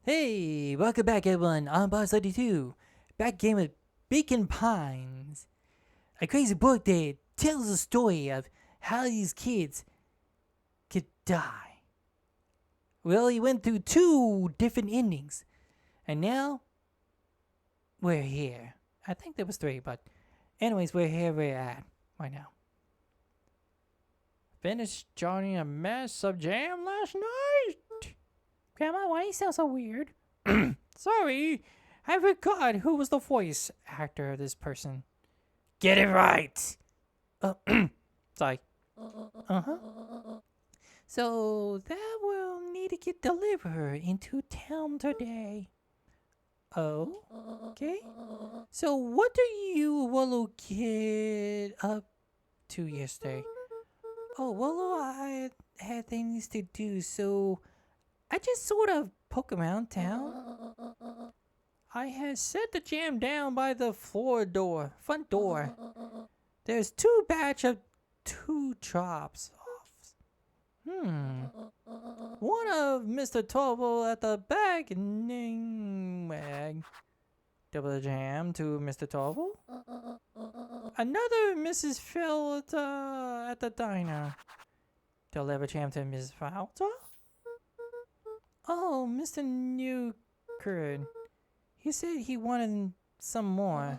Hey, welcome back everyone. I'm Boss 32. Back again with Bacon Pines. A crazy book that tells the story of how these kids could die. Well, he went through two different endings. And now, we're here. I think there was three, but anyways, we're at right now. Finished joining a mess of jam last night. Grandma, why do you sound so weird? Sorry, I forgot who was the voice actor of this person. Get it right. Sorry. Uh-huh. So that will need to get delivered into town today. Oh, okay. So what do you Willow get up to yesterday? Oh, Willow, I had things to do, so I just sort of poke around town. I had set the jam down by the front door. There's two batch of two drops off. One of Mr. Torval at the back, and double the jam to Mr. Torval. Another Mrs. Phil at the diner. Deliver jam to Mrs. Falter. Oh, Mr. Newkirk. He said he wanted some more.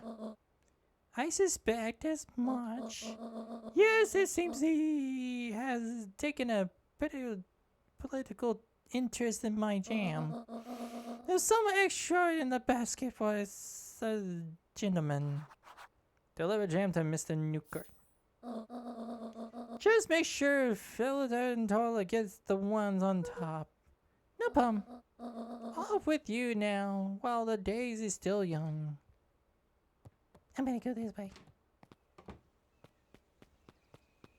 I suspect as much. Yes, it seems he has taken a pretty political interest in my jam. There's some extra in the basket for a gentleman. Deliver jam to Mr. Newkirk. Just make sure Philita and Tola gets the ones on top. No problem. Off with you now, while the days is still young. I'm gonna go this way.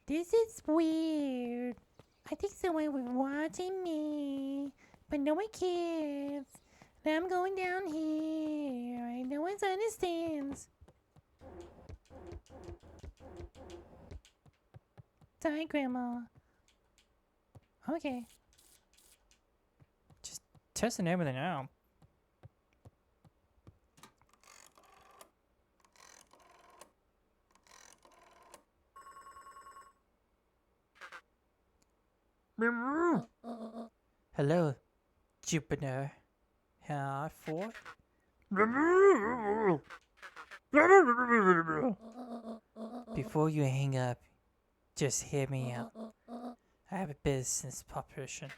This is weird. I think someone was watching me, but no one cares. Now I'm going down here. Right? No one understands. Sorry, Grandma. Okay. Testing everything out. Hello, Jupiter. Half four. Before you hang up, just hear me out. I have a business proposition.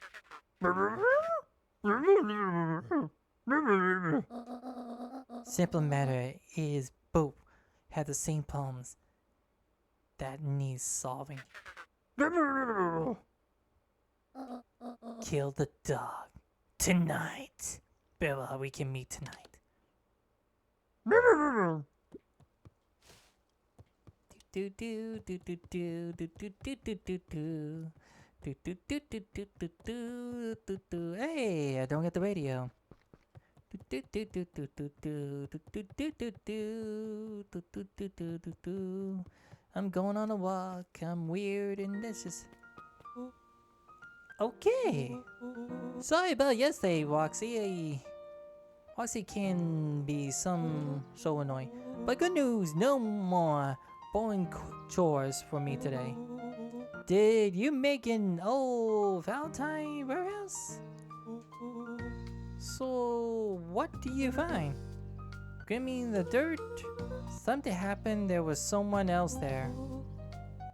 Simple matter is both have the same problems that needs solving. Kill the dog tonight. Bella, we can meet tonight. Do do do do do do do do do do do. Hey, I don't get the radio. I'm going on a walk. I'm weird and this is okay. Sorry about yesterday, Roxy. Roxy can be so annoying. But good news, no more boring chores for me today. Did you make an old Valentine warehouse? So, what do you find? Give me the dirt. Something happened, there was someone else there.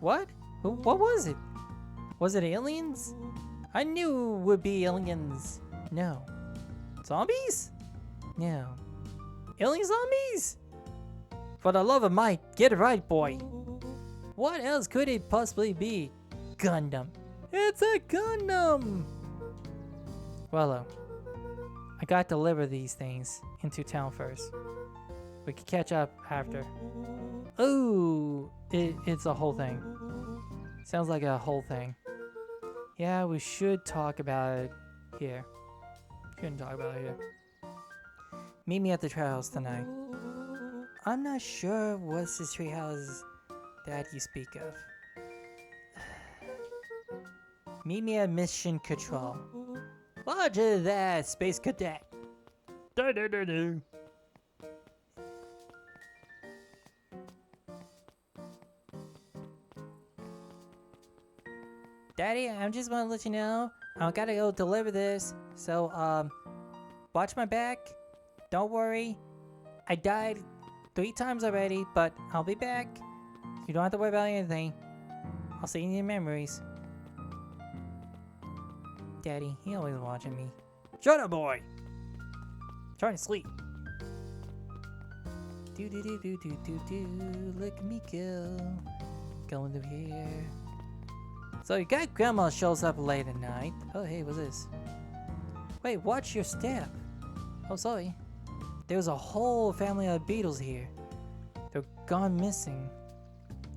What? What was it? Was it aliens? I knew it would be aliens. No. Zombies? No. Alien zombies? For the love of Mike, get it right, boy. What else could it possibly be? Gundam. It's a Gundam! Well, I gotta deliver these things into town first. We can catch up after. Ooh, it's a whole thing. Sounds like a whole thing. Yeah, we should talk about it here. Shouldn't talk about it here. Meet me at the treehouse tonight. I'm not sure what's this treehouse that you speak of. Meet me at Mission Control. Roger that, Space Cadet. Do-do-do-do. Daddy, I'm just want to let you know I gotta go deliver this. So, watch my back. Don't worry. I died 3 times already, but I'll be back. You don't have to worry about anything. I'll see you in your memories. Daddy, he always watching me. Shut up, boy! Trying to sleep. Do. Look at me go. Going through here. So you got Grandma shows up late at night. Oh, hey, what's this? Wait, watch your step. Oh, sorry. There was a whole family of beetles here. They're gone missing.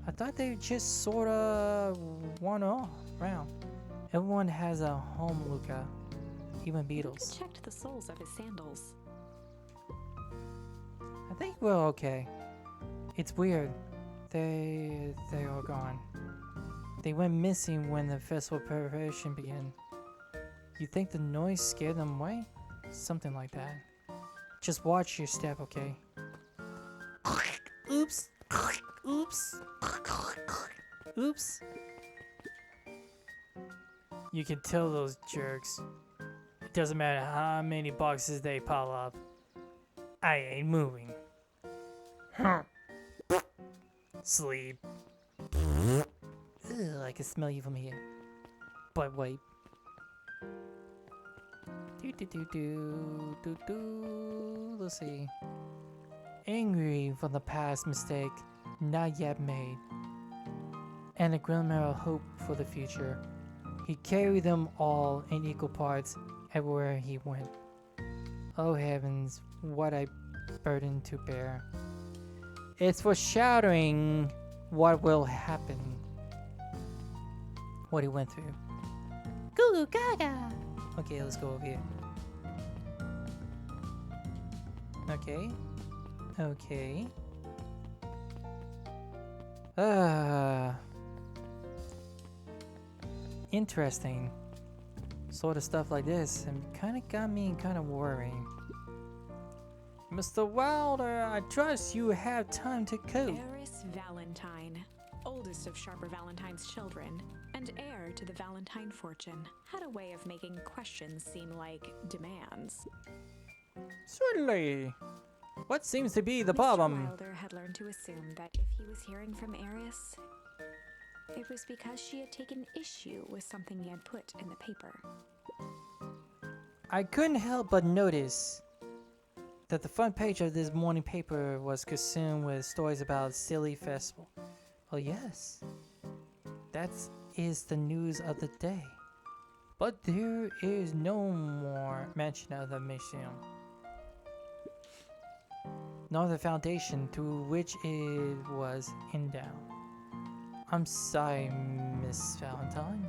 I thought they just sorta went off around. Everyone has a home, Luca. Even beetles. Luca checked the soles of his sandals. I think we're okay. It's weird. They are gone. They went missing when the festival preparation began. You think the noise scared them away? Something like that. Just watch your step, okay? Oops. Oops. Oops. You can tell those jerks. It doesn't matter how many boxes they pile up. I ain't moving. Sleep. Ugh, I can smell you from here. But wait. Let's see. Angry for the past mistake not yet made, and a glimmer of hope for the future, he carried them all in equal parts everywhere he went. Oh heavens, what a burden to bear. It's foreshadowing what will happen. What he went through. Goo goo gaga! Okay, let's go over here. Okay. Okay. Interesting. Sort of stuff like this, and kind of got me kind of worrying. Mr. Wilder, I trust you have time to cope. Eris Valentine, oldest of Sharper Valentine's children, and heir to the Valentine fortune, had a way of making questions seem like demands. Certainly. What seems to be the Mr. problem? Wilder had learned to assume that if he was hearing from Eris, it was because she had taken issue with something he had put in the paper. I couldn't help but notice that the front page of this morning paper was consumed with stories about silly festival. Oh yes, that is the news of the day. But there is no more mention of the museum, nor the foundation to which it was endowed. I'm sorry, Miss Valentine.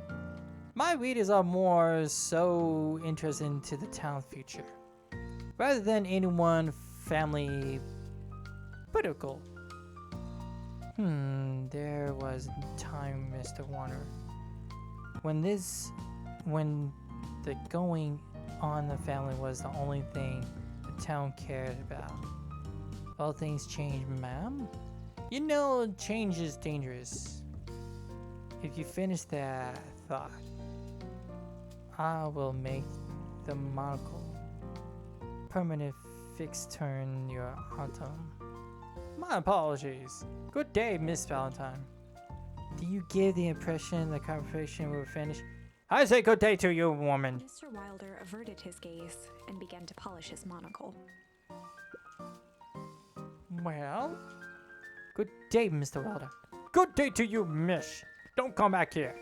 My readers are more so interested into the town's future, rather than any one family political. There was a time, Mr. Warner, when the going on the family was the only thing the town cared about. All things change, ma'am. You know, change is dangerous. If you finish that thought, I will make the monocle permanent fixed turn your autumn. My apologies. Good day, Miss Valentine. Do you give the impression the conversation will finish? I say good day to you, woman. Mr. Wilder averted his gaze and began to polish his monocle. Well, good day, Mr. Wilder. Good day to you, miss. Don't come back here.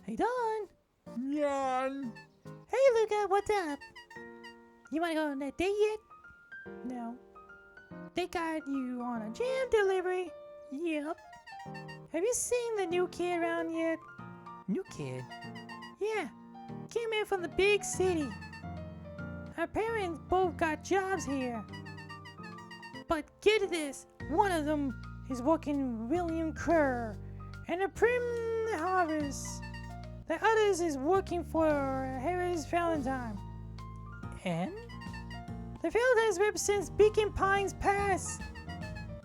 Hey, Don. Yan. Hey, Luca, what's up? You wanna go on that date yet? No. They got you on a jam delivery. Yep. Have you seen the new kid around yet? New kid? Yeah. Came in from the big city. Our parents both got jobs here. But get this, one of them is working William Kerr and a Prim Harvest. The others is working for Harris Valentine. And? The Valentines represents Beacon Pines past.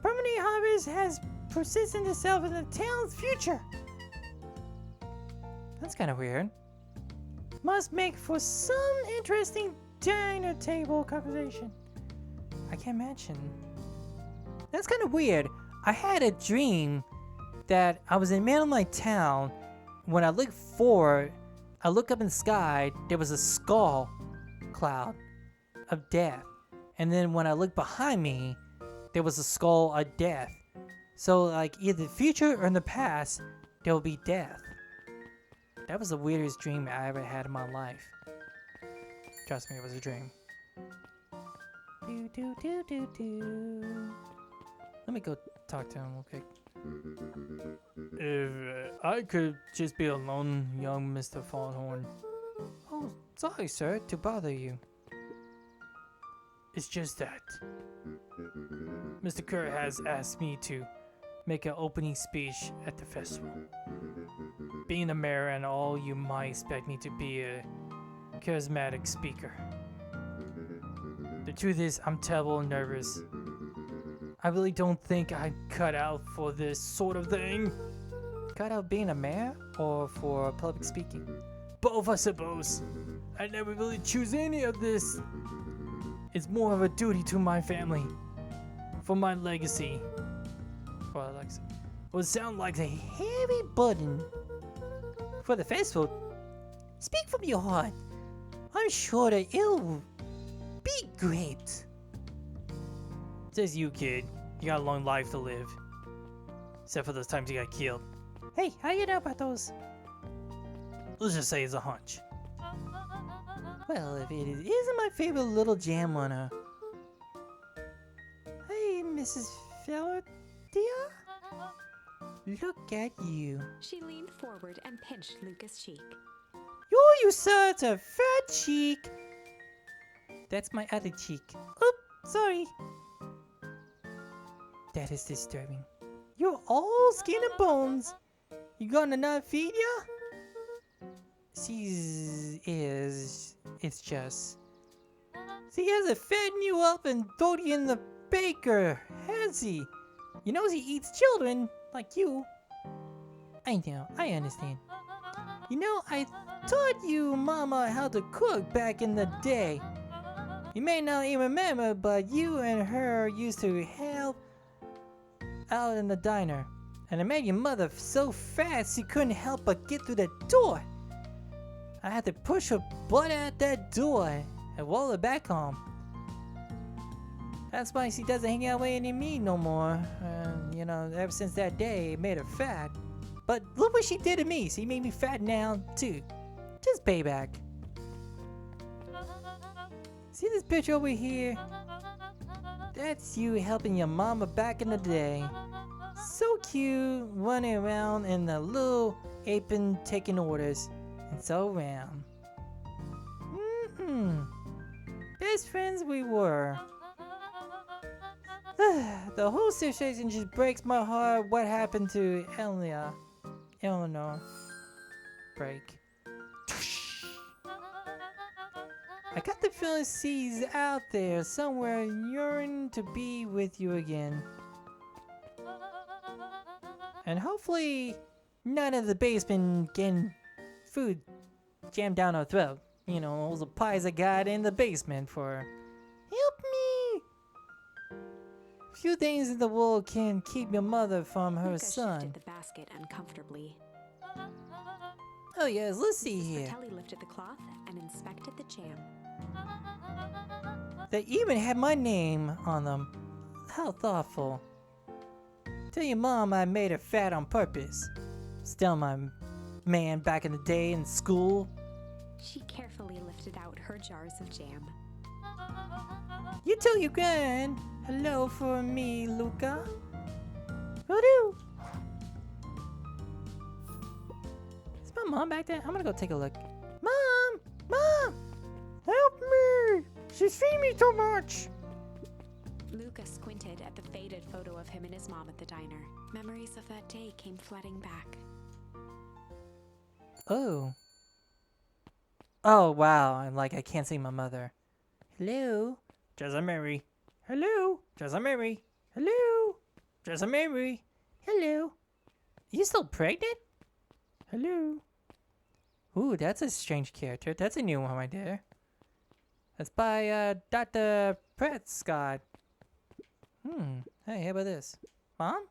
Permanent Harvest has persisted itself in the town's future. That's kind of weird. Must make for some interesting dinner table conversation. I can't imagine. That's kind of weird. I had a dream that I was in the middle of my town. When I looked forward, I looked up in the sky, there was a skull cloud of death. And then when I looked behind me, there was a skull of death. So like either the future or in the past, there will be death. That was the weirdest dream I ever had in my life. Trust me, it was a dream. Do, do, do, do, do. Let me go talk to him real quick. If I could just be alone, young Mr. Fawnhorn. Oh, sorry, sir, to bother you. It's just that Mr. Kerr has asked me to make an opening speech at the festival. Being a mayor and all, you might expect me to be a charismatic speaker. The truth is, I'm terrible nervous. I really don't think I'm cut out for this sort of thing. Cut out being a mayor or for public speaking? Both, I suppose. I never really choose any of this. It's more of a duty to my family. For my legacy. For a legacy. Would sound like a heavy burden. For the festival, speak from your heart. I'm sure that it'll be great. Says you, kid. You got a long life to live. Except for those times you got killed. Hey, how you know about those? Let's just say it's a hunch. Well, if it isn't my favorite little jam on her. Hey, Mrs. Philadelphia? Look at you. She leaned forward and pinched Luca's cheek. You such a fat cheek. That's my other cheek. Oops, sorry. That is disturbing. You're all skin and bones. You gonna not feed ya? It's just. He hasn't fed you up and thrown you in the baker, has he? You know he eats children, like you. I know, I understand. You know, I taught you mama how to cook back in the day. You may not even remember, but you and her used to help out in the diner. And it made your mother so fast she couldn't help but get through the door. I had to push her butt out that door and roll her back home. That's why she doesn't hang out with any me no more. You know, ever since that day, it made her fat. But look what she did to me. She made me fat now, too. Just payback. See this picture over here? That's you helping your mama back in the day. So cute, running around in the little apron taking orders. And so round. Best friends we were. The whole situation just breaks my heart. What happened to Eleanor? Break. I got the feeling she's out there somewhere yearning to be with you again. And hopefully none of the basement getting food jammed down our throat. You know, all the pies I got in the basement for. Help me! Few things in the world can keep your mother from her Luca son. shifted the basket uncomfortably. Oh yes, let's see Mrs. here. Fratelli lifted the cloth and inspected the jam. They even had my name on them. How thoughtful. Tell your mom I made her fat on purpose. Still my man back in the day in school. She carefully lifted out her jars of jam. You tell your grand hello for me, Luca. Will do. Is my mom back there? I'm gonna go take a look. Mom! Mom! Help me! She's feeding me too much! Luca squinted at the faded photo of him and his mom at the diner. Memories of that day came flooding back. Oh. Oh, wow. I'm like, I can't see my mother. Hello? Just Mary. Hello? Just Mary. Hello? Just Mary. Hello? You still pregnant? Hello? Ooh, that's a strange character. That's a new one right there. That's by Dr. Prescott. Hey, how about this? Mom?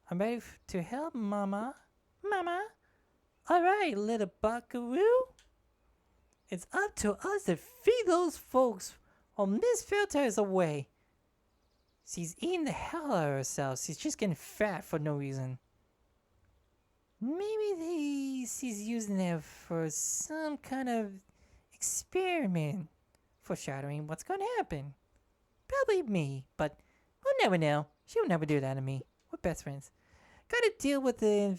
I'm ready to help, Mama. Mama? Alright, little buckaroo. It's up to us to feed those folks while Miss Filter is away. She's eating the hell out of herself. She's just getting fat for no reason. Maybe she's using it for some kind of experiment. Foreshadowing what's going to happen. Probably me, but we'll never know. She'll never do that to me. We're best friends. Gotta deal with the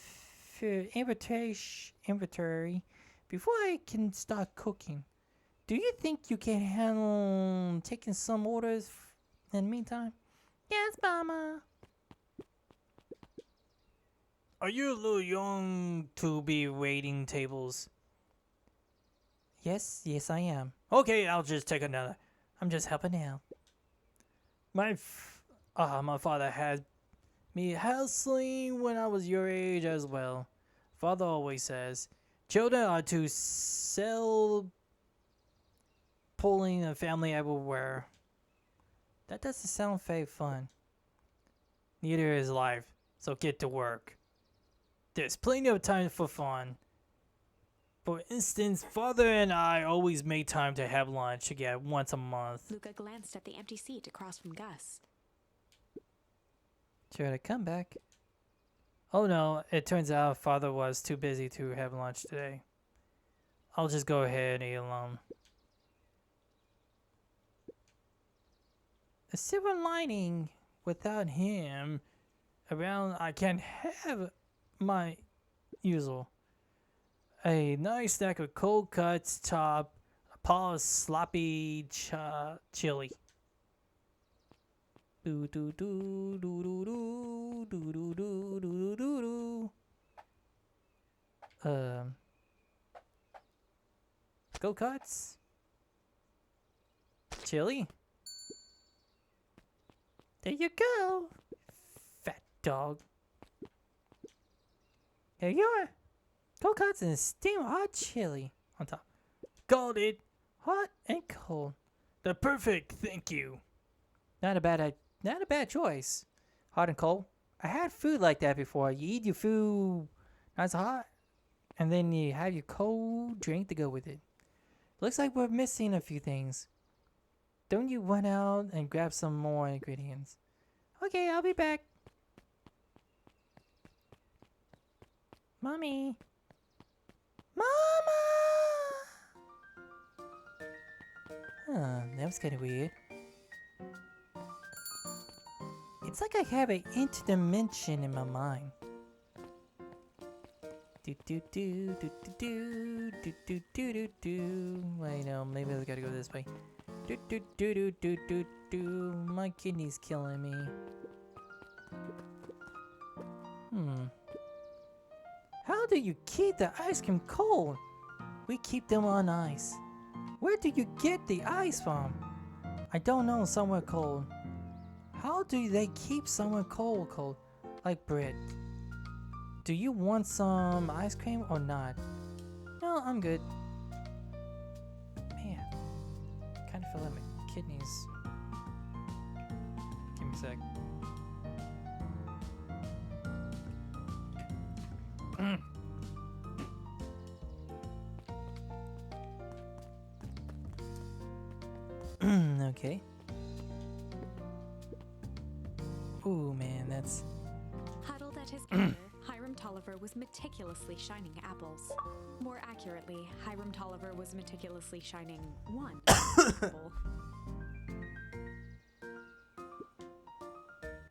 inventory before I can start cooking. Do you think you can handle taking some orders in the meantime? Yes, Mama. Are you a little young to be waiting tables? Yes, I am. Okay, I'll just take another. I'm just helping out. My father had me hustling when I was your age as well. Father always says, children are to sell pulling a family everywhere. That doesn't sound very fun. Neither is life, so get to work. There's plenty of time for fun. For instance, Father and I always make time to have lunch together once a month. Luca glanced at the empty seat across from Gus. Sure to come back. Oh no, it turns out Father was too busy to have lunch today. I'll just go ahead and eat alone. A silver lining, without him around, I can't have my usual. A nice stack of cold cuts top, a pot of sloppy chili. Do do do do do do do do do do do do. Go cuts. Chili. There you go, fat dog. Here you are. Cold cuts and steam hot chili on top. Called it hot and cold. The perfect thank you. Not a bad choice. Hot and cold. I had food like that before. You eat your food nice and hot, and then you have your cold drink to go with it. Looks like we're missing a few things. Don't you run out and grab some more ingredients? Okay, I'll be back. Mommy. Mama! That was kind of weird. It's like I have an interdimension in my mind. Do do do do do do do do do do. Wait, no, maybe I gotta go this way. Do do do do do do do. My kidney's killing me. How do you keep the ice cream cold? We keep them on ice. Where do you get the ice from? I don't know, somewhere cold. How do they keep somewhere cold? Like bread. Do you want some ice cream or not? No, I'm good. Man, kind of feel like my kidneys. Give me a sec. Okay. Ooh, man, that's... Huddled at his counter, Hiram Tolliver was meticulously shining apples. More accurately, Hiram Tolliver was meticulously shining one apple.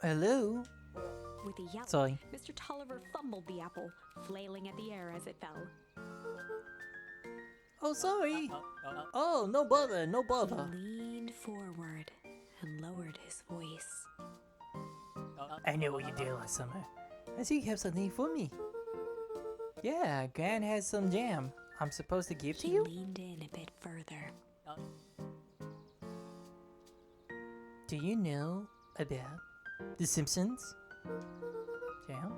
Hello? With a yelp, Sorry. Mr. Tolliver fumbled the apple, flailing at the air as it fell. Oh, sorry. Oh, no bother, no He bother. leaned forward and lowered his voice. I know what you did last summer. I see you have something for me. Yeah, Gran has some jam. I'm supposed to give to He you? leaned in a bit further. Do you know about The Simpsons? Jam?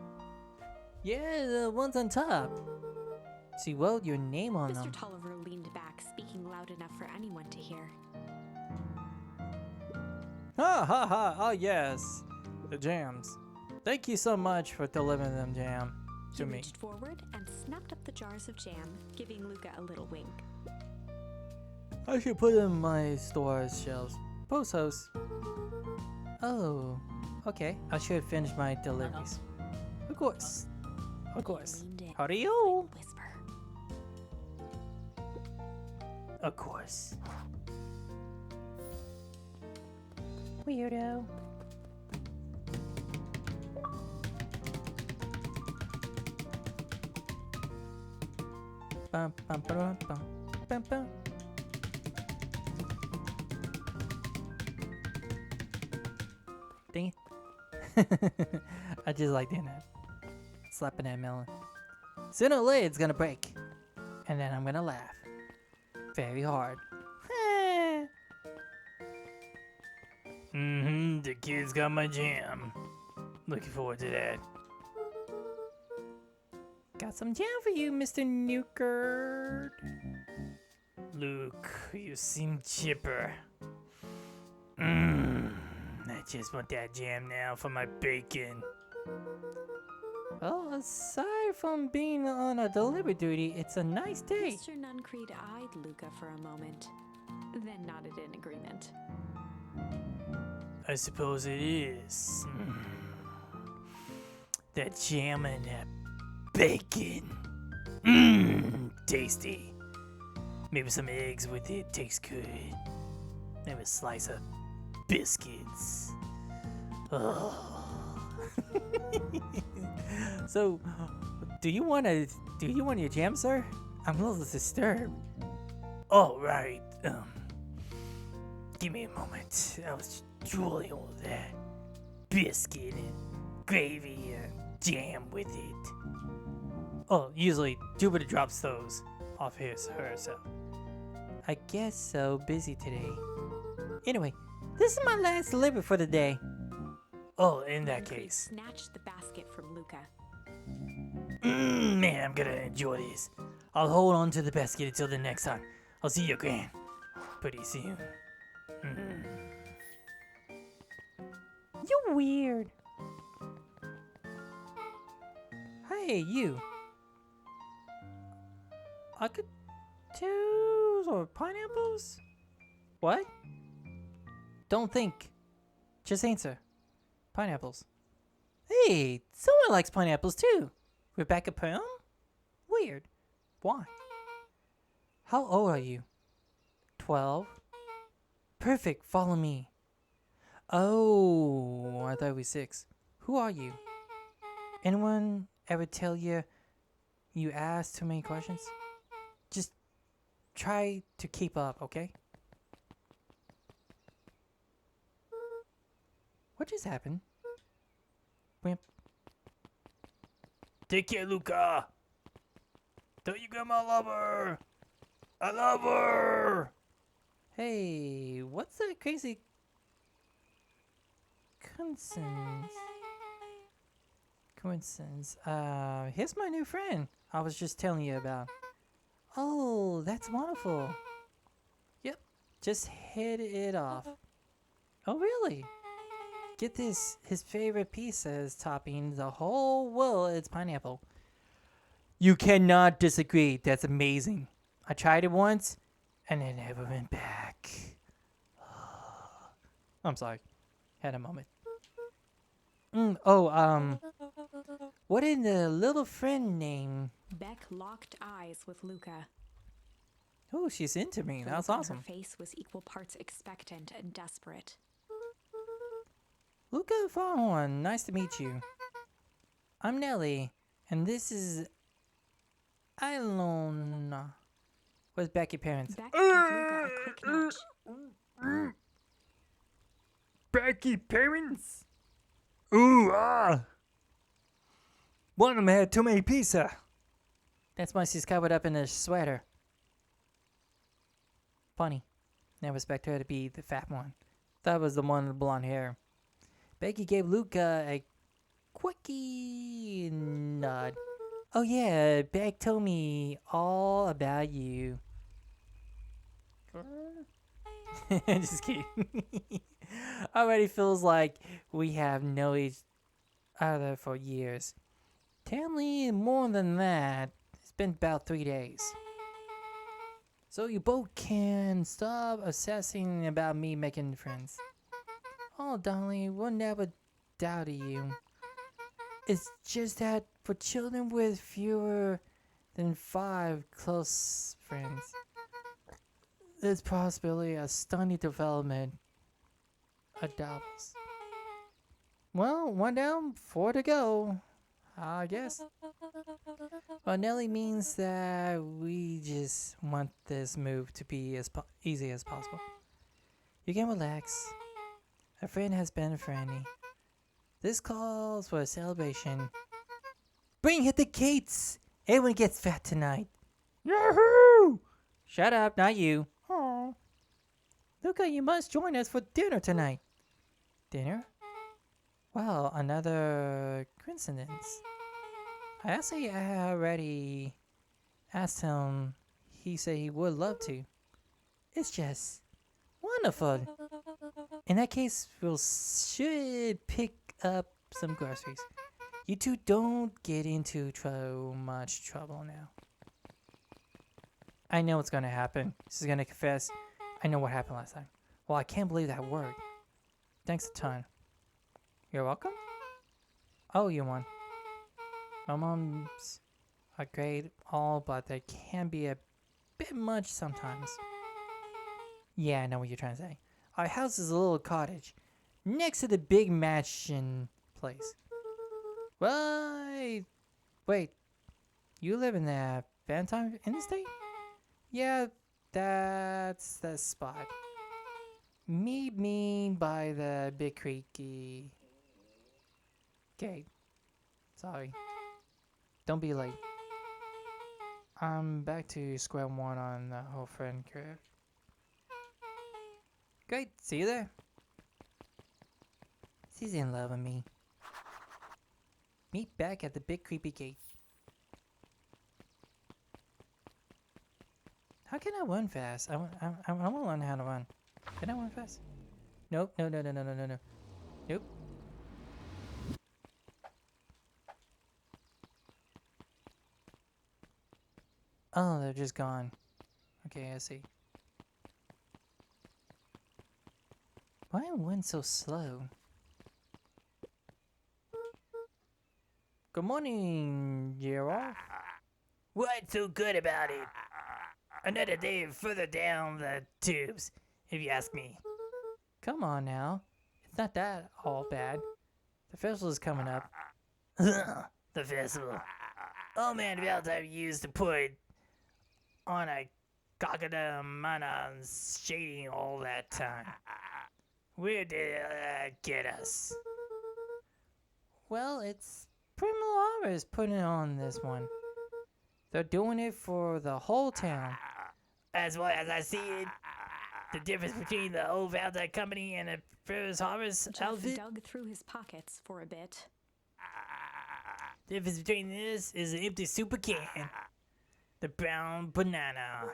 Yeah, the ones on top. She wrote your name on Mr. them. Tolliver leaned back, speaking loud enough for anyone to hear. Ha ha ha, oh yes. The jams. Thank you so much for delivering them jam He to me. reached forward and snapped up the jars of jam, giving Luca a little wink. I should put them in my store shelves. Post host. Oh, okay. I should finish my deliveries. Of course. Of course. Leaned in, Howdy-o. whisper. Of course. Weirdo. Bum, bum, bum, bum, bum, bum. Dang it. I just like doing that. Slapping that melon. Sooner or later it's gonna break. And then I'm gonna laugh. Very hard. The kid's got my jam. Looking forward to that. Got some jam for you, Mr. Newkert. Luke, you seem chipper. I just want that jam now for my bacon. Well, aside from being on a delivery duty, it's a nice day. Mr. Nuncreed eyed Luca for a moment, then nodded in agreement. I suppose it is. That jam and that bacon. Tasty. Maybe some eggs with it tastes good. Maybe a slice of biscuits. Oh. So, do you want your jam, sir? I'm a little disturbed. Oh, right. Give me a moment. I was drooling over that biscuit and gravy and jam with it. Oh, usually Jupiter drops those off herself. I guess so. Busy today. Anyway, this is my last delivery for the day. Oh, in that Nuncreed case. snatched the basket from Luca. Man, I'm gonna enjoy this. I'll hold on to the basket until the next time. I'll see you, Gran. Pretty soon. You're weird. Hey, you. Cockatoos or pineapples? What? Don't think. Just answer. Pineapples. Hey, someone likes pineapples too. Rebecca Perm? Weird. Why? How old are you? 12? Perfect, follow me. Oh, I thought we were 6. Who are you? Anyone ever tell you you ask too many questions? Just try to keep up, okay? What just happened? Wimp. Take care, Luca. Tell your grandma I love her. I love her. Hey, what's that crazy coincidence? Here's my new friend I was just telling you about. Oh, that's wonderful. Yep, just hit it off. Oh, really? Get this, his favorite pizza is topping the whole world. It's pineapple. You cannot disagree. That's amazing. I tried it once, and I never went back. I'm sorry. Had a moment. What is the little friend name? Beck locked eyes with Luca. Oh, she's into me. The That's look on awesome. Her face was equal parts expectant and desperate. Luca Fawnhorn, nice to meet you. I'm Nellie, and this is Ilona. Where's Becky's parents? Beck gave Luca a quick nudge. Becky parents? Ooh, ah! One of them had too many pizza. That's why she's covered up in a sweater. Funny. Never expect her to be the fat one. That was the one with the blonde hair. Becky gave Luca a quickie nod. Oh yeah, Beck told me all about you. Just kidding. Already feels like we have known each other for years. Tamley, more than that. It's been about 3 days. So you both can stop obsessing about me making friends. Oh, Donnelly, we'll never doubt you. It's just that for children with fewer than 5 close friends, there's possibly a stunning development of doubles. Well, 1 down, 4 to go, I guess. Well, Nelly means that we just want this move to be as easy as possible. You can relax. A friend has been a friendly. This calls for a celebration. Bring hit the gates! Everyone gets fat tonight. Yahoo! Shut up, not you. Oh, Luca, you must join us for dinner tonight. Dinner? Well, another coincidence. I actually already asked him. He said he would love to. It's just wonderful. In that case, should pick up some groceries. You two don't get into much trouble now. I know what's gonna happen. She's gonna confess. I know what happened last time. Well, I can't believe that worked. Thanks a ton. You're welcome? Oh, you won. My mom's are great, all, but they can be a bit much sometimes. Yeah, I know what you're trying to say. Our house is a little cottage, next to the big mansion place. Right. Wait, you live in the Valentine Interstate? Yeah, that's the spot. Meet me by the big creaky gate. Sorry. Don't be late. I'm back to square one on the whole friend curve. Great, see you there. She's in love with me. Meet back at the big creepy gate. How can I run fast? I want to learn how to run. Can I run fast? Nope. No. Nope. Oh, they're just gone. Okay, I see. Why am I so slow? Good morning, Gerald. What's so good about it? Another day further down the tubes, if you ask me. Come on now. It's not that all bad. The festival is coming up. The festival. Oh man, Valentine used to put on a cockadamana shading all that time. Where did that get us? Well, it's Primularis putting on this one. They're doing it for the whole town. As well as I see it, the difference between the old Valentine company and the first harvest Jeff outfit. dug through his pockets for a bit. The difference between this is an empty super can. The brown banana.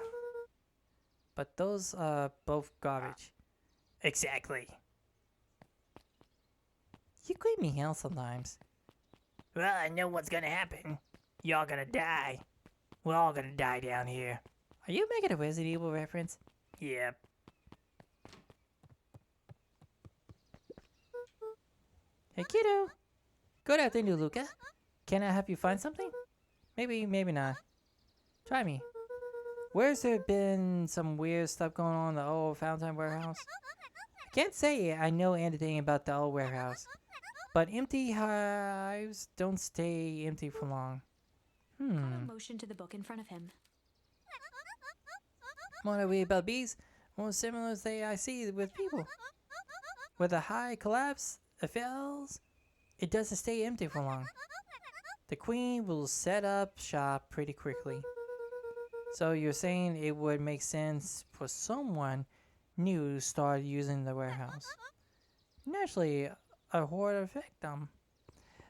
But those are both garbage. Exactly. You creep me out sometimes. Well, I know what's gonna happen. Y'all gonna die. We're all gonna die down here. Are you making a Resident Evil reference? Yep. Hey kiddo. Good afternoon, Luca. Can I help you find something? Maybe not. Try me. Where's there been some weird stuff going on in the old Fountain warehouse? I can't say I know anything about the old warehouse. But empty hives don't stay empty for long. Carl motioned to the book in front of him. Want to read about bees? More similar as I see with people. With a high collapse, it fails. it doesn't stay empty for long. The queen will set up shop pretty quickly. So you're saying it would make sense for someone new to start using the warehouse. Naturally, a horde victim.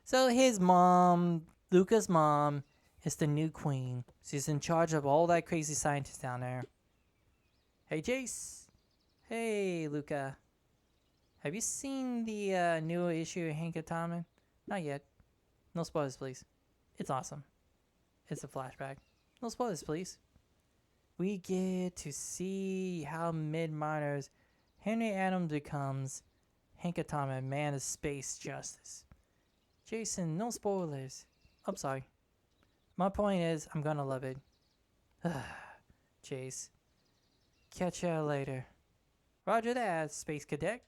So his mom, Luca's mom, is the new queen. She's in charge of all that crazy scientist down there. Hey, Jace. Hey, Luca. Have you seen the new issue of Hank Atoman? Not yet. No spoilers, please. It's awesome. It's a flashback. No spoilers, please. We get to see how mid-minors Henry Adams becomes Hank Atoman, man of space justice. Jason, no spoilers. I'm sorry. My point is, I'm gonna love it. Chase. Catch ya later. Roger that, Space Cadet.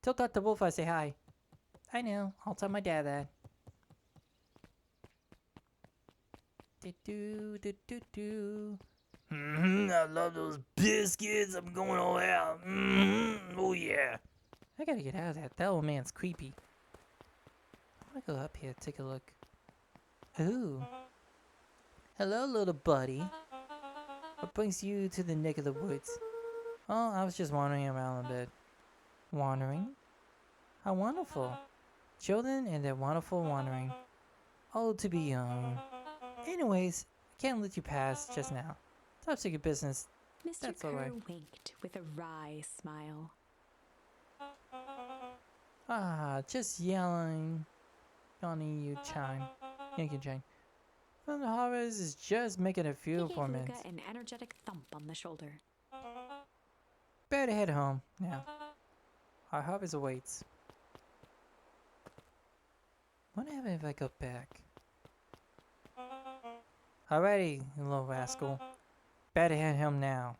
Tell Dr. Wolf I say hi. I know, I'll tell my dad that. Do. I love those biscuits. I'm going all out. Oh yeah. I gotta get out of that. That old man's creepy. I'm gonna go up here, take a look. Ooh. Hello, little buddy. What brings you to the neck of the woods? Oh, I was just wandering around a bit. Wandering? How wonderful. Children and their wonderful wandering. Oh, to be young. Anyways, I can't let you pass just now. Top secret business. Mr. That's Kerr alright. winked with a wry smile. Ah, just yelling. Yawning you, Chime. Yankee Jane. From the Horrors is just making a He few gave for Luca minutes. an energetic thump on the shoulder. Better head home now. Our harvest awaits. What happens if I go back? Alrighty, you little rascal. Better head home now.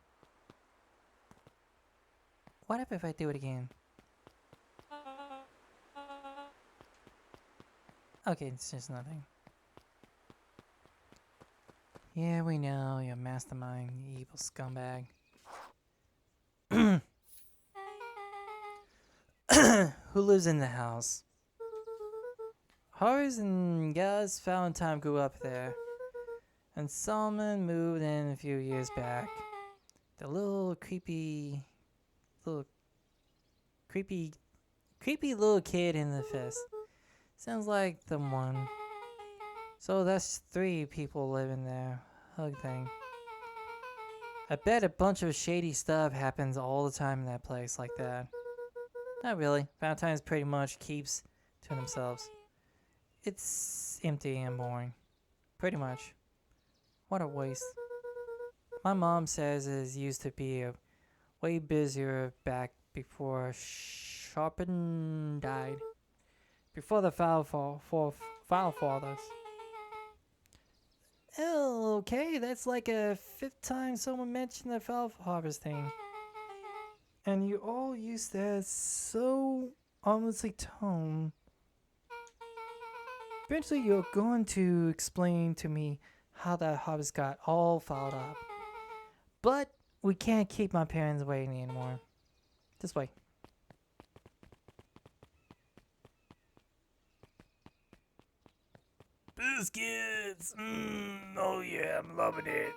What if I do it again? Okay, it's just nothing. Yeah, we know, you're a mastermind, you evil scumbag. Who lives in the house? Horace and Gus Valentine grew up there, and Solomon moved in a few years back. The creepy little kid in the fist. Sounds like the one. So that's 3 people living there. Hug thing. I bet a bunch of shady stuff happens all the time in that place like that. Not really. Valentine's pretty much keeps to themselves. It's empty and boring. Pretty much. What a waste. My mom says it used to be way busier back before Sharpen died. Before the Foul Fathers. Oh, okay, that's like a 5th time someone mentioned the Foul Harvest thing. And you all use that so ominously tone. Eventually you're going to explain to me how that harvest got all fouled up. But we can't keep my parents waiting anymore. This way. Biscuits. Oh yeah, I'm loving it.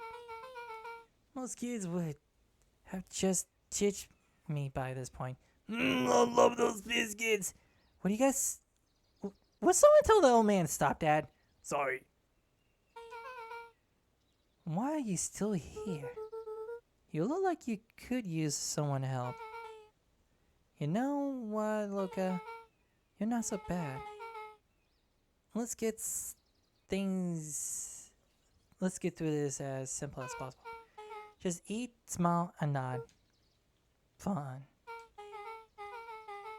Most kids would have just ditched me by this point. I love those biscuits. What do you guys... Would someone tell the old man to stop that? Sorry. Why are you still here? You look like you could use someone to help. You know what, Luca? You're not so bad. Let's get through this as simple as possible. Just eat, smile, and nod. Fun.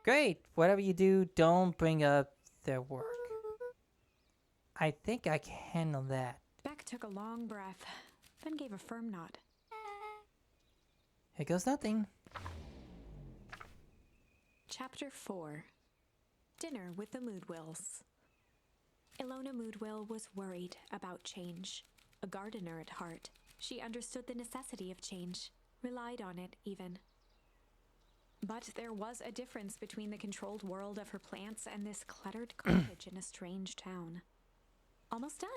Great. Whatever you do, don't bring up their work. I think I can handle that. Beck took a long breath, then gave a firm nod. Here goes nothing. Chapter 4. Dinner with the Moodwills. Ilona Moodwill was worried about change. A gardener at heart, she understood the necessity of change, relied on it even. But there was a difference between the controlled world of her plants and this cluttered cottage in a strange town. Almost done.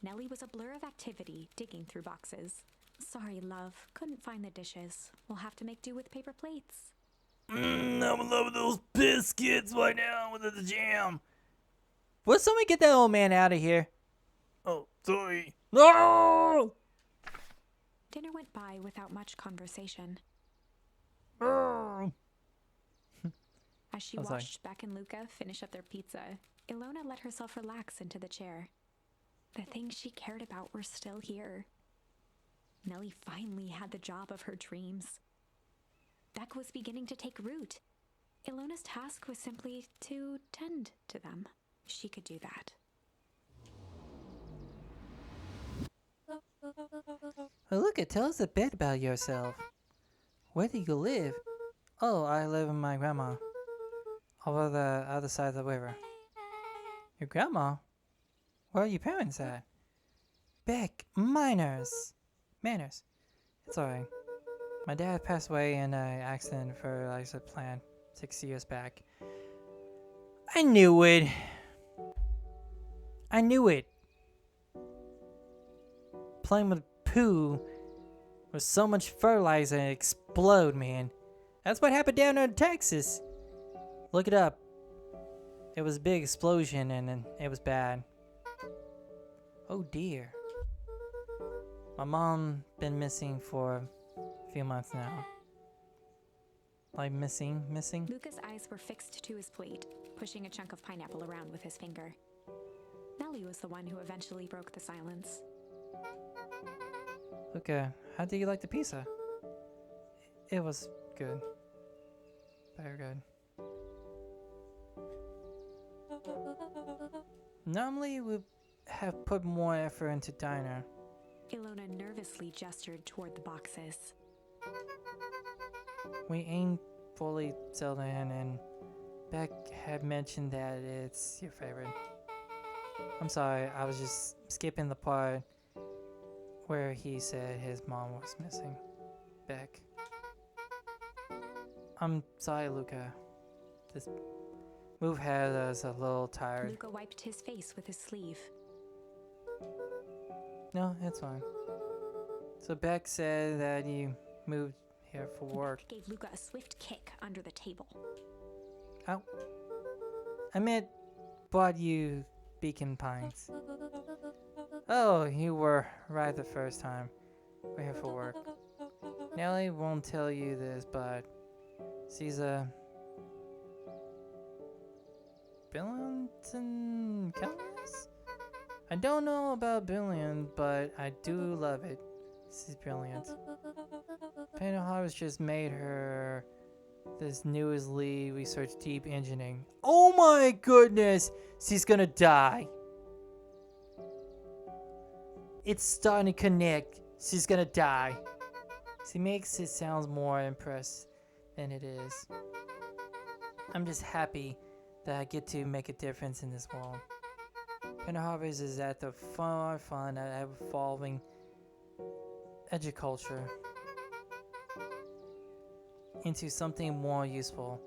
Nellie was a blur of activity, digging through boxes. Sorry, love. Couldn't find the dishes. We'll have to make do with paper plates. I'm loving those biscuits right now with the jam. Will someone get that old man out of here? Oh, sorry. No! Dinner went by without much conversation. Oh. As she I'm sorry. watched Beck and Luca finish up their pizza, Ilona let herself relax into the chair. The things she cared about were still here. Nellie finally had the job of her dreams. Beck was beginning to take root. Ilona's task was simply to tend to them. She could do that. Oh, look, tell us a bit about yourself. Where do you live? Oh, I live with my grandma. Over the other side of the river. Your grandma? Where are your parents at? Beck, Manners. It's alright. My dad passed away in an accident for a plant 6 years back. I knew it. Playing with poo with so much fertilizer and explode, man. That's what happened down in Texas. Look it up. It was a big explosion and it was bad. Oh dear. My mom been missing for a few months now. Like missing? Luca's eyes were fixed to his plate, pushing a chunk of pineapple around with his finger. Nellie was the one who eventually broke the silence. Luca, how do you like the pizza? It was good. Very good. Normally we have put more effort into diner. Ilona nervously gestured toward the boxes. We ain't fully settled in, and Beck had mentioned that it's your favorite. I'm sorry, I was just skipping the part where he said his mom was missing. Beck. I'm sorry, Luca. This move had us a little tired. Luca wiped his face with his sleeve. No, it's fine. So Beck said that you moved here for work. Beck gave Luca a swift kick under the table. Ow. I meant bought you Beacon Pines. Oh, you were right the first time. We're here for work. Nellie won't tell you this, but she's a Billington Kellis? I don't know about Billion, but I do love it. She's brilliant. Panda Harvest just made her this newest lead research deep engineering. Oh my goodness! She's gonna die. It's starting to connect. She's gonna die. She makes it sound more impressed than it is. I'm just happy that I get to make a difference in this world. Panda Harvest is at the fun at evolving educulture into something more useful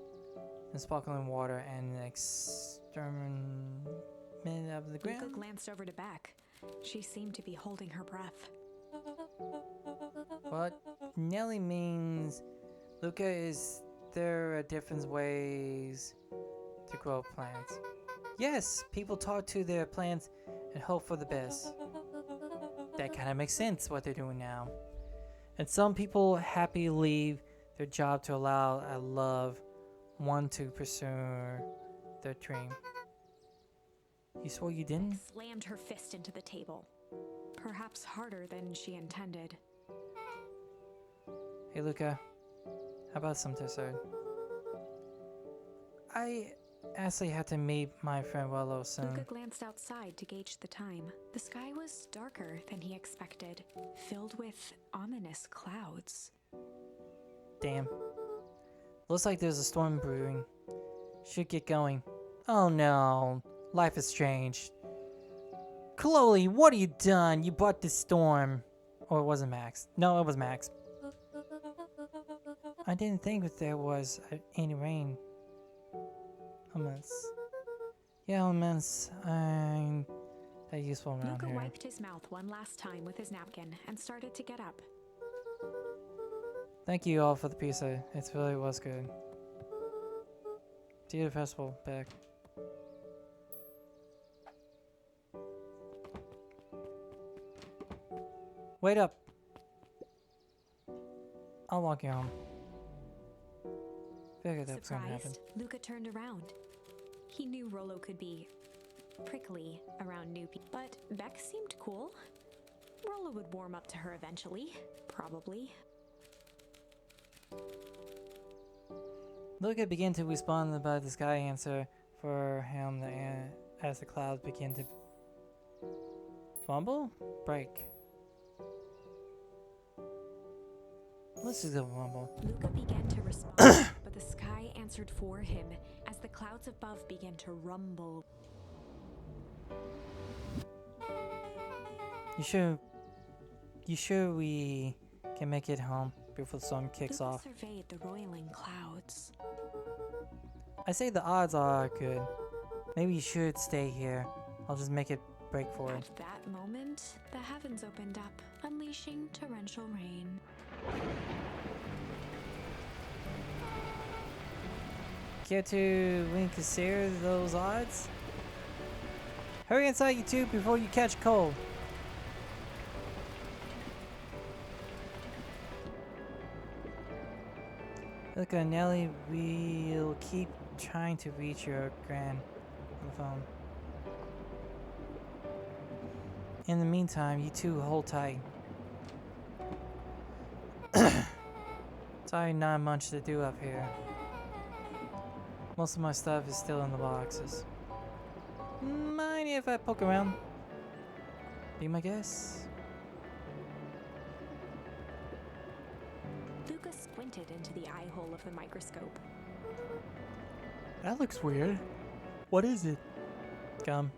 than sparkling water and an extermination of the ground. Luca glanced over to Beck. She seemed to be holding her breath. What Nellie means, Luca, is there are different ways to grow plants. Yes, people talk to their plants and hope for the best. That kind of makes sense what they're doing now. And some people happily leave their job to allow a loved one to pursue their dream. You swore you didn't? Slammed her fist into the table, perhaps harder than she intended. Hey Luca, how about some dessert? I actually have to meet my friend Willow soon. Luca glanced outside to gauge the time. The sky was darker than he expected, filled with ominous clouds. Damn. Looks like there's a storm brewing. Should get going. Oh no, life has changed. Chloe, what have you done? You brought this storm. Or it wasn't Max. No, it was Max. I didn't think that there was any rain. Elements. Yeah, elements. They're useful around Luca here. wiped his mouth one last time with his napkin and started to get up. Thank you all for the pizza. It really was good. See you at the festival. Back. Wait up. I'll walk you home. Figured that was gonna happen. Surprised, Luca turned around. He knew Rollo could be prickly around new people, but Beck seemed cool. Rollo would warm up to her eventually, probably. Luca began to respond about the sky answer for him as the clouds began to fumble? Break. Let's just go fumble. Luca began to respond, but the sky answered for him as the clouds above began to rumble. You sure we can make it home before the storm kicks Luca off? surveyed the roiling clouds. I say the odds are good. Maybe you should stay here. I'll just make it break for it. At that moment, the heavens opened up, unleashing torrential rain. Care to reconsider those odds? Hurry inside, you two, before you catch cold. Look, Nelly, we'll keep trying to reach your gran on the phone. In the meantime, you two hold tight. Sorry, not much to do up here. Most of my stuff is still in the boxes. Mind if I poke around? Be my guest? Luca squinted into the eye hole of the microscope. That looks weird. What is it? Gum.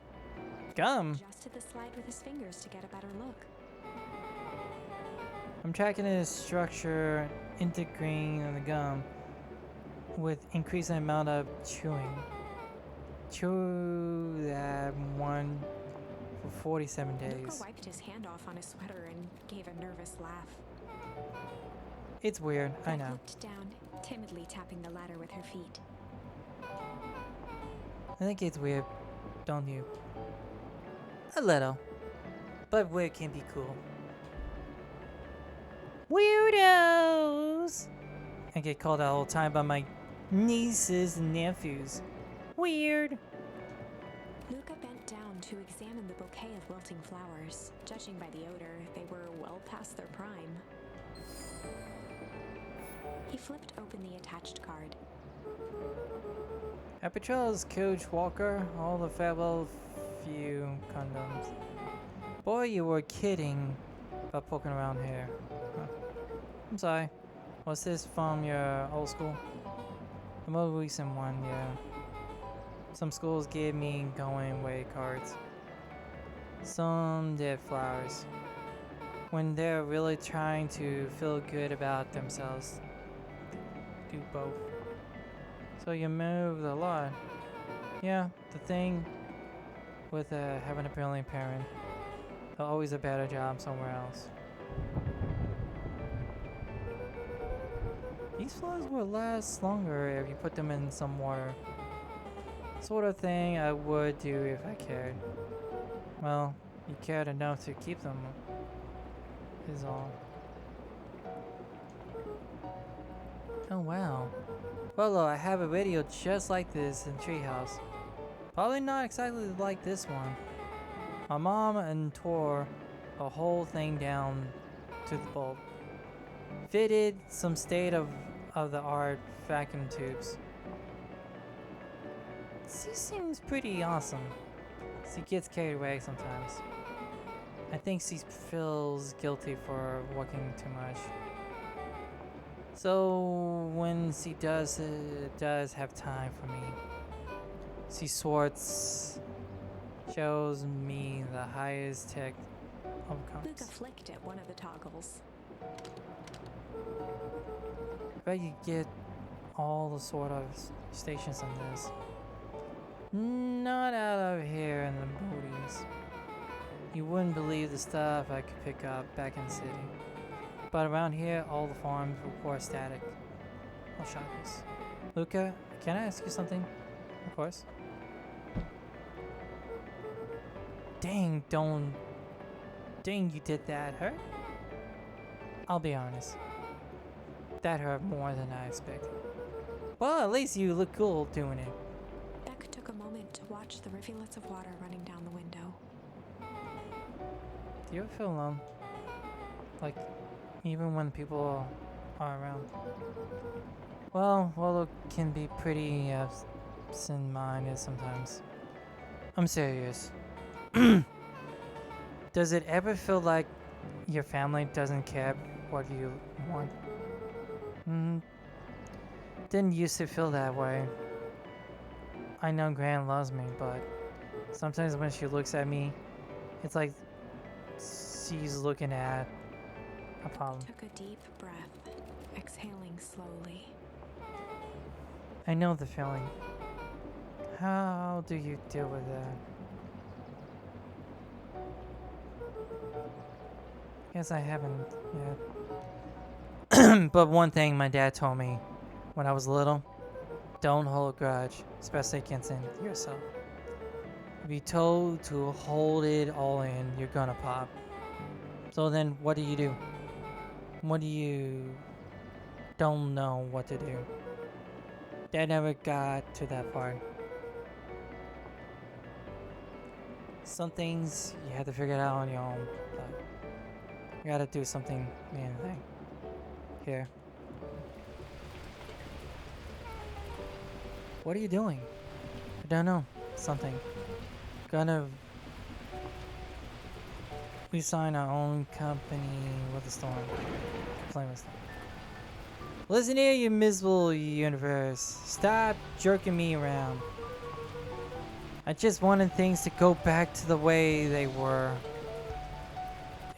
Gum? Adjusted the slide with his fingers to get a better look. I'm tracking the structure, integrating the gum with increasing amount of chewing. Chew that one for 47 Luca days. wiped his hand off on his sweater and gave a nervous laugh. It's weird, I Beck know. looked down, timidly tapping the ladder with her feet. I think it's weird, don't you? A little. But weird can be cool. Weirdos! I get called out all the time by my nieces and nephews. Weird. Luca bent down to examine the bouquet of wilting flowers. Judging by the odor, they were well past their prime. He flipped open the attached card. I patrol as Coach Walker, all the farewell few condoms. Boy, you were kidding about poking around here. Huh. I'm sorry. Was this from your old school? The most recent one, yeah. Some schools gave me going away cards. Some did flowers. When they're really trying to feel good about themselves, do both. So you moved a lot. Yeah, the thing with having a brilliant parent, always a better job somewhere else. These flowers will last longer if you put them in some water. Sort of thing I would do if I cared. Well, you cared enough to keep them, is all. Oh wow. Well, I have a radio just like this in Treehouse. Probably not exactly like this one. My mom and tore the whole thing down to the bulb. Fitted some state-of-the-art vacuum tubes. She seems pretty awesome. She gets carried away sometimes. I think she feels guilty for working too much. So when she does have time for me. She shows me the highest tech Luca outcomes. flicked at one of the toggles. bet you get all the sort of stations in this. Not out of here in the movies. You wouldn't believe the stuff I could pick up back in the city. But around here, all the farms were poor static. I'll shop this. Luca, can I ask you something? Of course. Dang, you did that hurt? I'll be honest. That hurt more than I expected. Well, at least you look cool doing it. Beck took a moment to watch the rivulets of water running down the window. Do you ever feel alone? Like, even when people are around? Well, Willow can be pretty absent-minded sometimes. I'm serious. Does it ever feel like your family doesn't care what you want? Didn't used to feel that way. I know Gran loves me, but sometimes when she looks at me, it's like she's looking at a problem. Took a deep breath, exhaling slowly. I know the feeling. How do you deal with that? Guess I haven't yet. But one thing my dad told me when I was little, don't hold a grudge, especially against yourself. If you're told to hold it all in, you're gonna pop. So then what do? What do you don't know what to do? Dad never got to that part. Some things you have to figure it out on your own. But you gotta do something, man. Here. What are you doing? I don't know. Something. Gonna. We sign our own company with the storm. Playing with storm. Listen here, you miserable universe. Stop jerking me around. I just wanted things to go back to the way they were.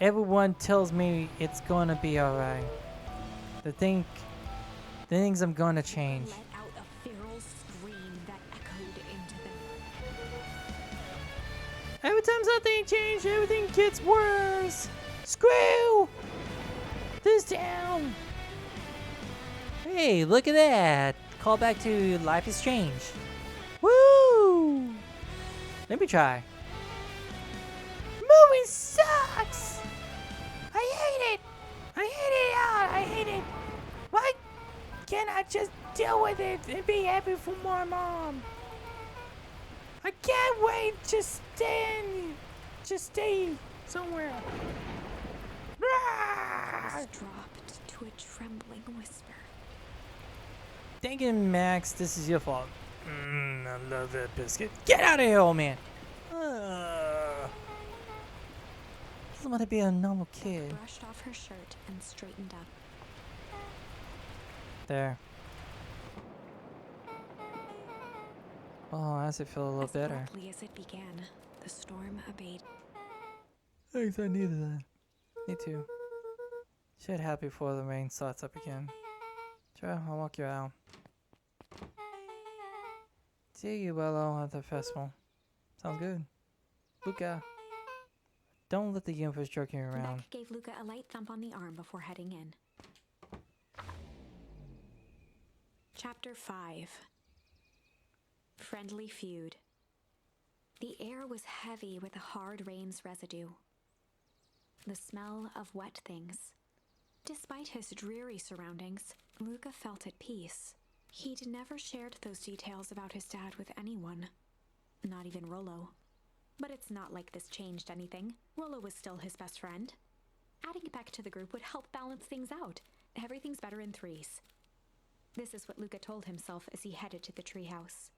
Everyone tells me it's gonna be alright. The things I'm gonna change. Let out a feral scream that echoed into the Every time something changes, everything gets worse. Screw this town. Hey, look at that. Call back to Life is Strange. Woo! Let me try. Movie sucks. I hate it. I hate it out. I hate it. Why can't I just deal with it and be happy for my mom? I can't wait to stay somewhere. voice dropped to a trembling whisper. Dang it, Max, this is your fault. I love that biscuit. Get out of here, old man. Doesn't want to be a normal kid. Brushed off her shirt and straightened up. There. Oh, I actually feel a little As better. abruptly as it began, the storm abated. Thanks, I needed that. Me too. Should have before the rain starts up again. Sure, I'll walk you out. See you, Willow, at the festival. Sounds good. Luca, don't let the universe jerk you around. Beck gave Luca a light thump on the arm before heading in. Chapter 5. Friendly Feud. The air was heavy with the hard rain's residue. The smell of wet things. Despite his dreary surroundings, Luca felt at peace. He'd never shared those details about his dad with anyone, not even Rollo. But it's not like this changed anything. Rollo was still his best friend. Adding Beck to the group would help balance things out. Everything's better in threes. This is what Luca told himself as he headed to the treehouse.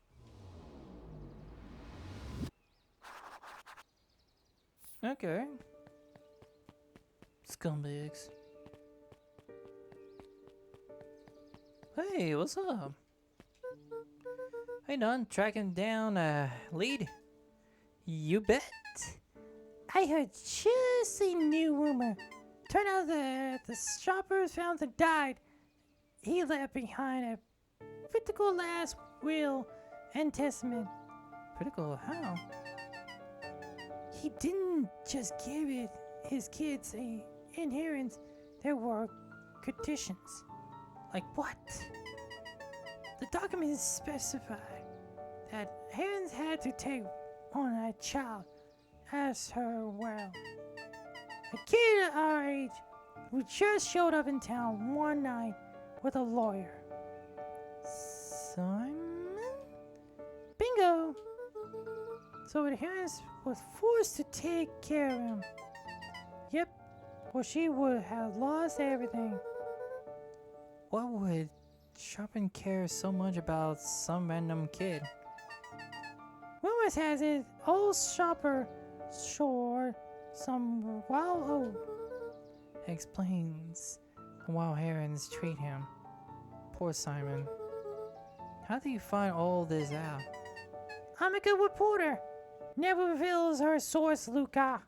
Okay. Scumbags. Hey, what's up? Hey, done tracking down a lead? You bet. I heard just a new rumor. Turned out that the shoppers found and died. he left behind a critical last will and testament. Critical how? He didn't just give his kids a inheritance. There were conditions. Like what? The documents specify that Harris had to take on a child as her well. A kid our age who just showed up in town one night with a lawyer. Simon? Bingo! So Harris was forced to take care of him. Yep, or she would have lost everything. What would Chopin care so much about some random kid? Rumors has it old shopper sure some wild old explains how herons treat him. Poor Simon. How do you find all this out? I'm a good reporter. Never reveals her source, Luca.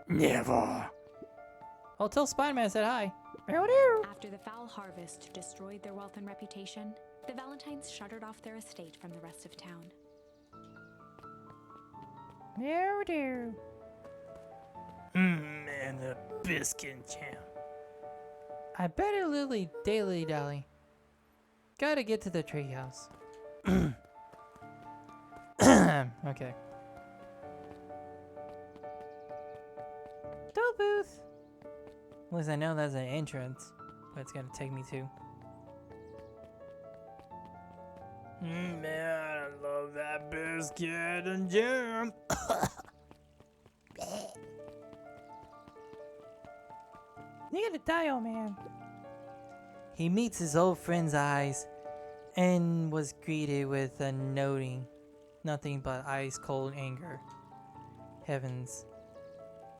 Never. I'll tell Spider-Man I said hi. After the foul harvest destroyed their wealth and reputation, the Valentines shuttered off their estate from the rest of town. And a biscuit and jam. I better lily daily dally. Gotta get to the treehouse. Okay. Door booth. At least I know that's an entrance, but it's gonna take me to. Man, I love that biscuit and jam. You gotta dial, man. He meets his old friend's eyes and was greeted with a nothing but ice cold anger. Heavens,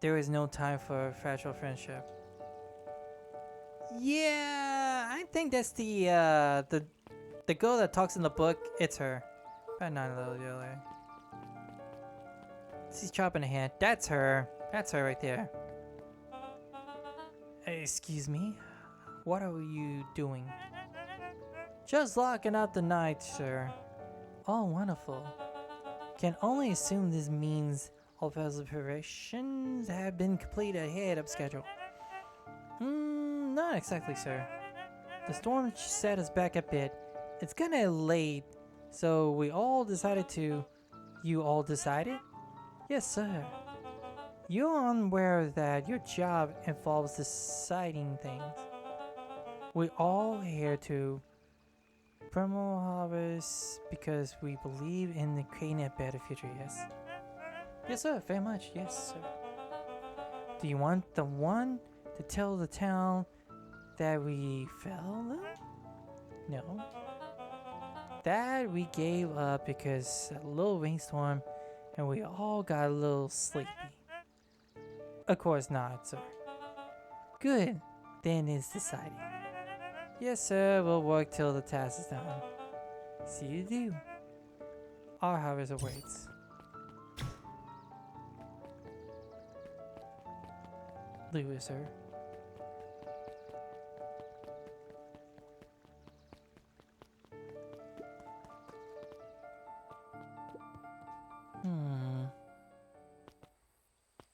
there is no time for fragile friendship. Yeah, I think that's the girl that talks in the book. It's her, but not a little earlier. She's chopping a hand. That's her. That's her right there. Excuse me. What are you doing? Just locking up the night, sir. Oh, wonderful. Can only assume this means all vessel preparations have been completed ahead of schedule. Not exactly, sir. The storm set us back a bit. It's kinda late, so we all decided to... You all decided? Yes, sir. You're unaware that your job involves deciding things. We all here to promote harvest because we believe in creating a better future, yes? Yes, sir, very much, yes, sir. Do you want the one to tell the town that we fell? No. That we gave up because a little rainstorm and we all got a little sleepy. Of course not, sir. Good, then it's decided. Yes, sir, we'll work till the task is done. See you do. Our harvest awaits. Lewis, sir.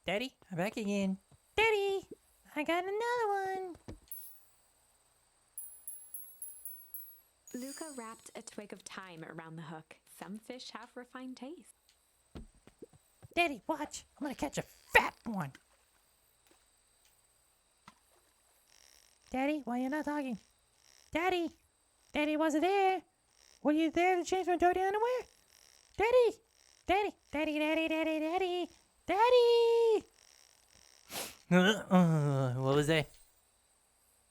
Daddy, I'm back again. Daddy, I got another one. Luca wrapped a twig of thyme around the hook. Some fish have refined taste. Daddy, watch. I'm gonna catch a fat one. Daddy, why you not talking? Daddy! Daddy wasn't there! Were you there to change my dirty underwear? Daddy! Daddy! Daddy, daddy, daddy, daddy! Daddy! What was that?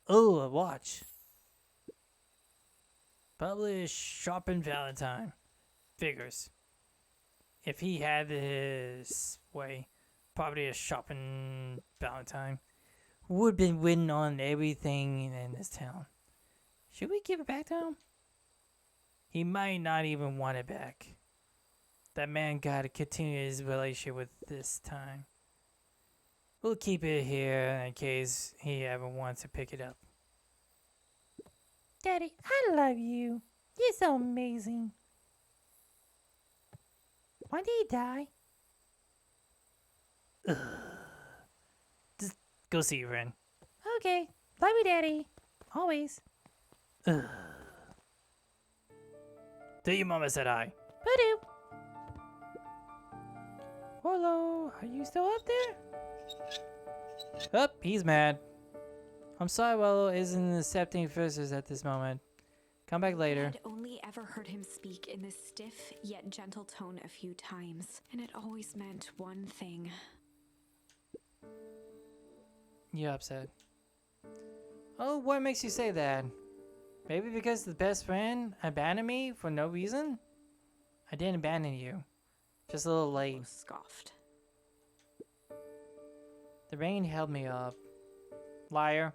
Oh, a watch. Probably a shopping Valentine. Figures. If he had his way, probably a shopping Valentine. Would have been winning on everything in this town. Should we give it back to him? He might not even want it back. That man gotta continue his relationship with this time. We'll keep it here in case he ever wants to pick it up. Daddy, I love you. You're so amazing. Why did he die? Just go see your friend. Okay. Love you, Daddy. Always. Tell your mama said hi. Voodoo. Hello, are you still up there? Oh, he's mad. I'm sorry Willow isn't accepting visitors at this moment. Come back later. I'd only ever heard him speak in this stiff yet gentle tone a few times, and it always meant one thing. You're upset. Oh, what makes you say that? Maybe because the best friend abandoned me for no reason? I didn't abandon you. Just a little late. Willow scoffed. The rain held me up. Liar.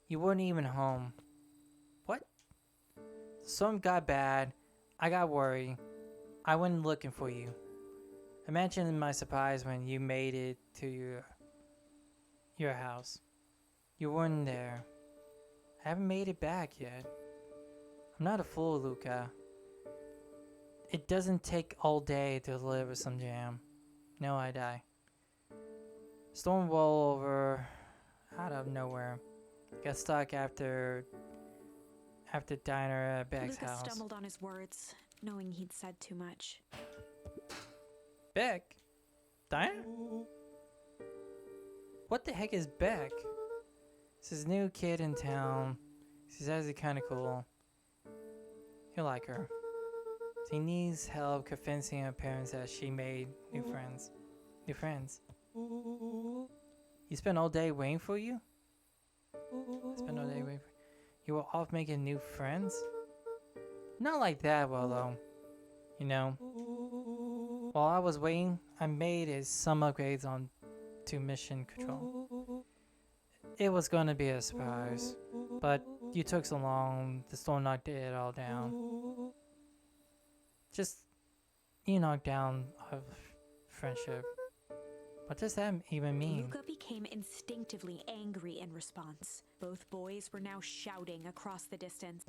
You weren't even home. What? The storm got bad. I got worried. I went looking for you. Imagine my surprise when you made it to your house. You weren't there. I haven't made it back yet. I'm not a fool, Luca. It doesn't take all day to deliver some jam. No, I die. Storm roll over out of nowhere. Got stuck after diner at Beck's Lucas house. stumbled on his words, knowing he'd said too much. Beck? Diner? What the heck is Beck? It's this new kid in town. She's actually kind of cool. You'll like her. She needs help convincing her parents that she made new friends. New friends. You spent all day waiting for you? Spent all day waiting for you were off making new friends? Not like that, Willow. You know. While I was waiting, I made some upgrades on to mission control. It was gonna be a surprise, but you took so long, the storm knocked it all down. Just, you knocked down our friendship. What does that even mean? Luca became instinctively angry in response. Both boys were now shouting across the distance.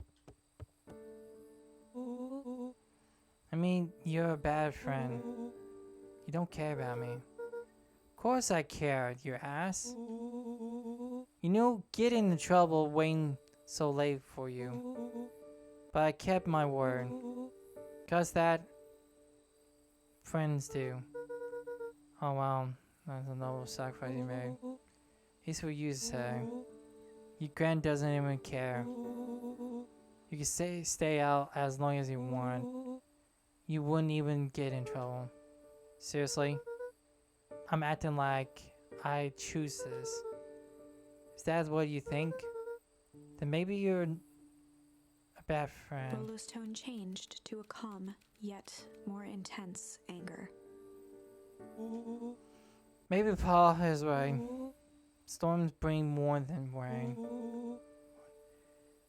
I mean, you're a bad friend. You don't care about me. Of course I cared, your ass. You know, get into trouble waiting so late for you. But I kept my word. 'Cause that friends do. Oh wow, that's a noble sacrifice you made. Here's what you say. Your grand doesn't even care. You can stay out as long as you want. You wouldn't even get in trouble. Seriously? I'm acting like I choose this. Is that what you think? Then maybe you're a bad friend. Rolo's tone changed to a calm, yet more intense anger. Maybe Paul is right. Storms bring more than rain.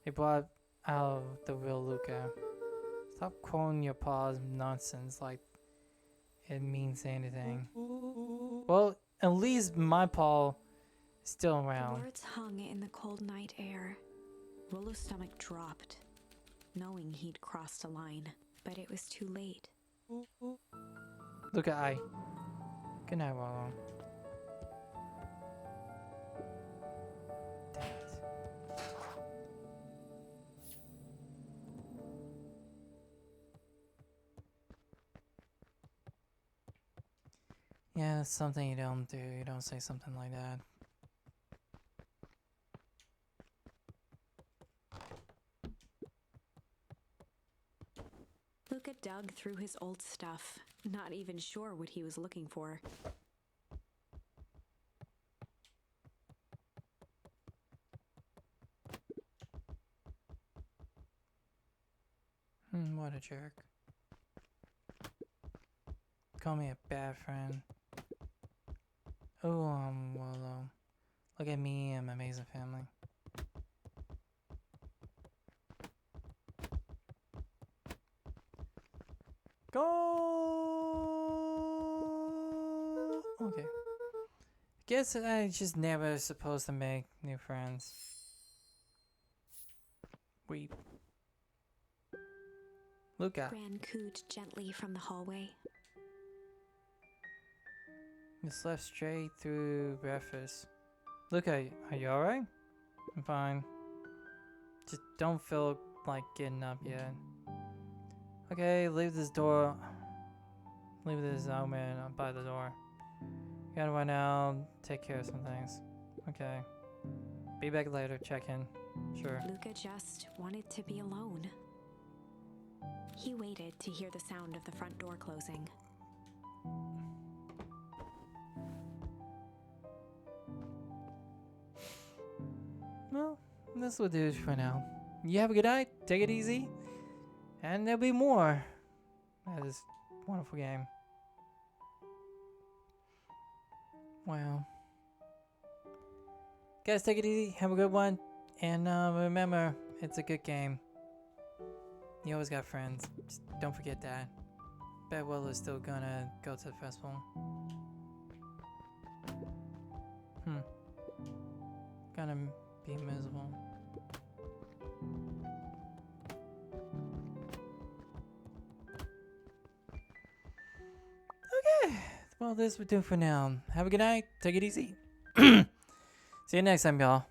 They brought out the real Luca. Stop quoting your Paul's nonsense like it means anything. Well, at least my Paul is still The around. words hung in the cold night air. Rolo's stomach dropped, knowing he'd crossed a line. But it was too late. Look at I. Good night, Wallow. Dang it. Yeah, that's something you don't do. You don't say something like that. Luca dug through his old stuff, not even sure what he was looking for. What a jerk. Call me a bad friend. Oh, Wallow. Look at me and my amazing family. Go! Okay. Guess I just never supposed to make new friends. Creep. Luca, Gran cooed gently from the hallway. you slept straight through breakfast. Luca, are you alright? I'm fine. Just don't feel like getting up yet. Okay, leave this door. Leave this old man by the door. Gotta run out, take care of some things. Okay. Be back later, check in. Sure. Luca just wanted to be alone. He waited to hear the sound of the front door closing. Well, this will do it for now. You have a good night, take it easy, and there'll be more of this wonderful game. Wow. Guys, take it easy, have a good one, and remember, it's a good game. You always got friends, just don't forget that. Bet Will is still gonna go to the festival. Gonna be miserable. Okay, well, this will do for now. Have a good night. Take it easy. See you next time, y'all.